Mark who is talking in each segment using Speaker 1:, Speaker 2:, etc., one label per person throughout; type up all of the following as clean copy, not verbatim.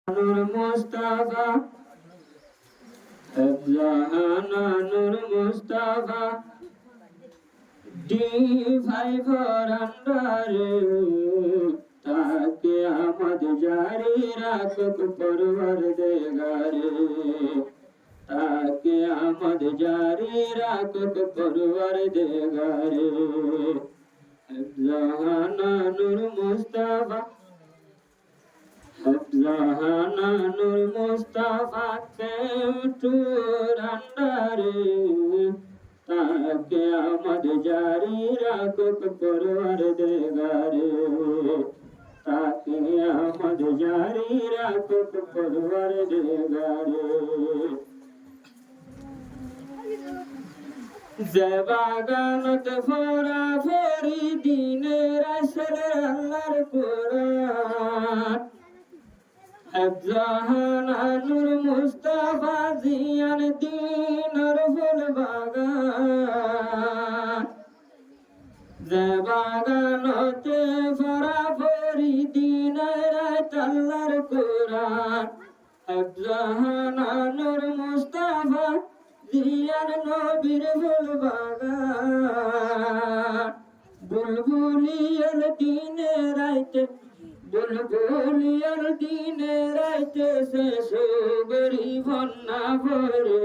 Speaker 1: নূর মুস্তাফা জাহানা নূর Mustafa D5 আন্ডারে তাকে আমদ জারি রাখুক পরওয়ারদিগারে তাকে আমদ জারি রাখুক পরওয়ারদিগারে জাহানা নূর মুস্তাফা জাহানা নূর মুস্তাফা কেমটুর আন্ডারে তাকে আমদ জারি রাখুক পরওয়ারদিগারে তাকে আমদ জারি রাখুক পরওয়ারদিগারে যে বাগানত ফোরা ফরি দিনের আসরে আল্লাহর কোরআন জাহানা নূর মুস্তাফা জিয়ান দিনের ফুল বাগান যে বাগানতে ফোরা ফরি দিনের আল্লাহর কোরআন জাহানা নূর মুস্তাফা জিয়ান নবীর ফুল বাগান বুলবুলিয়ার দিনে রাইতে বুলবুলিয়ার দিনে রাইতে সে সুগরি বন্যা ভরে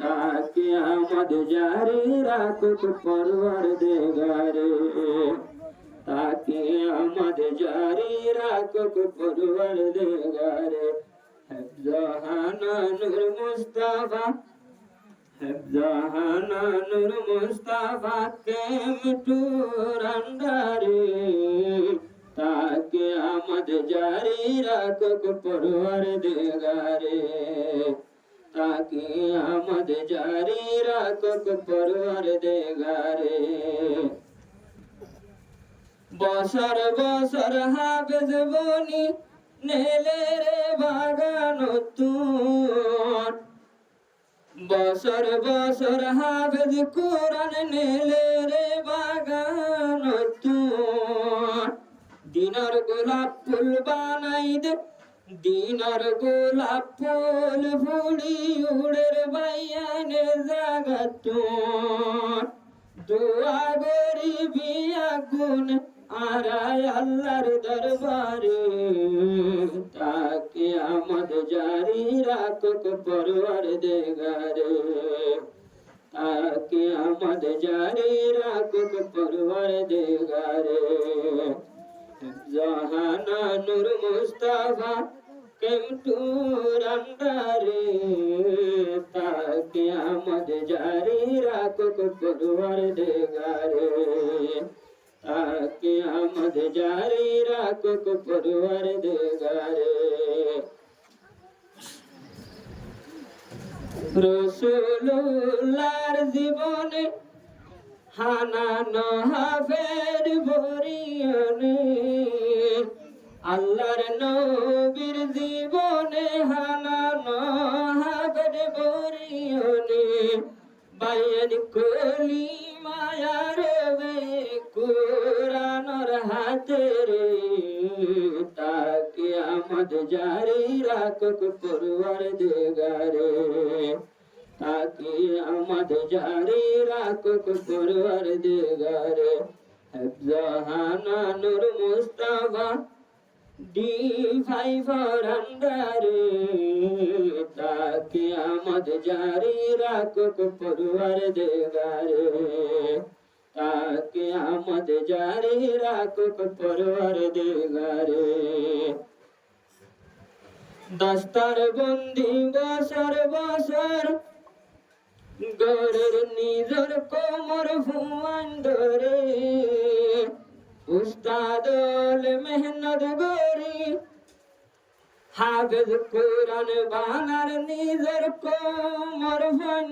Speaker 1: তাকে আমদ জারি রাখুক পরওয়ারদিগারে তাকে আমদ জারি রাখুক পরওয়ারদিগারে জাহানা নূর মুস্তাফা জাহানা নূর মুস্তাফা কেমটুর আন্ডারে তাকে আমদ জারি রাখুক পরওয়ারদিগারে তাকে আমদ জারি রাখুক পরওয়ারদিগারে বছর বছর হাফেজ বনি নেলে রে বাগান তুন বছর বছর হাফেজ কোরআন নেলে রে বাগান তুন দিনার গোলাপ ফুল বানাই দে দিনার গোলাপ ফুল ফুলি উড়ের বাইয়ানে জাগাত দোয়া গরিবি আগুন আরায় আল্লাহর দরবারে তাকে আমদ জারি রাখুক পরওয়ারদিগারে তাকে আমদ জারি রাখুক পরওয়ারদিগারে জাহানা নূর মুস্তাফা কেমটুর আন্ডারে তাকে আমদ জারি রাখুক পরওয়ারদিগারে তাকে আমদ জারি রাখুক পরওয়ারদিগারে রাসূলুল্লাহর জীবনে হানানো হাফের ভরিয়নে আল্লাহর নবীর জীবনে হানানো হাফের ভরিয়নে বাইয়ান কলি মায়ার কোরআনের হাতে রে তাকে আমদ জারি রাখুক পরওয়ারদিগারে তাকে আমদ জারি রাখুক পরওয়ারদিগারে জাহানা নূর মুস্তাফা D5 আন্ডারে তাকে আমদ জারি রাখুক পরওয়ারদিগারে তাকে আমদ জারি রাখুক পরওয়ারদিগারে দস্তার বন্দি বছর বছর গরের নিজর কোমর ভুয়ান ধরে উস্তাদল মেহনত গরি হাফেজ কোরআন বানার নিজর কোমর ভুয়ান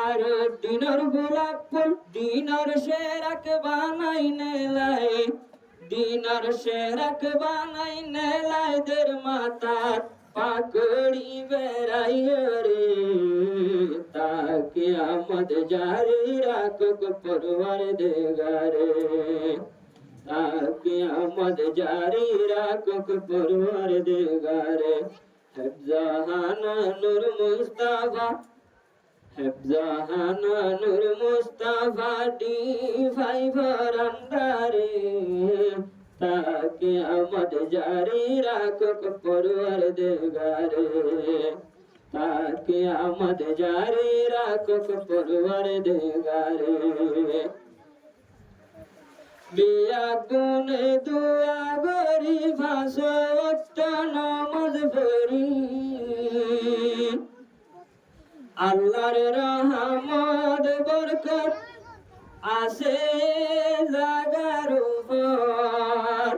Speaker 1: আর দিনর গোলাপ ফুল দিনর শেরাক বানাই নেলাই দিনর শেরাক বানাই নেলাই দের মাতার পাকড়ি বেড়াইয়ে রে তাকে আমদ জারি রাখুক পরওয়ারদিগারে তাকে আমদ জারি রাখুক পরওয়ারদিগারে হেফজাহানা নূর মুস্তাফা হেফজাহানা নূর মুস্তাফা ভাই বারান্দারে তাকে আমদ জারি রাখুক পরওয়ারদিগারে তাকে আমদ জারি রাখুক পরওয়ারদিগারে বিয়া গুনে দুয়া গরি ভাষত নমাজ পড়ি আল্লাহর রহমত বরকত আসে জাগার উপর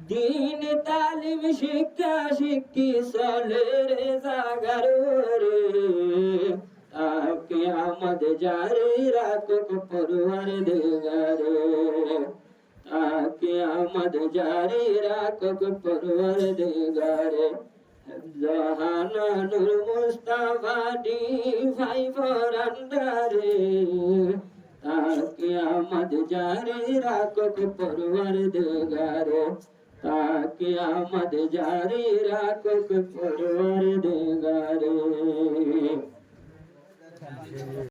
Speaker 1: দিন তালিম শিক্ষা শিক্ষি চলে রে জাগার রে তাকে আমদ জারি রাখুক পরওয়ারদিগারে তাকে আমদ জারি রাখুক পরওয়ারদিগারে হেফজাহানা নূর মুস্তাফা ভাই বারান্দারে তাকে আমদ জারি রাখুক পরওয়ারদিগারে তাকে আমদ জারি রাখুক পরওয়ারদিগারে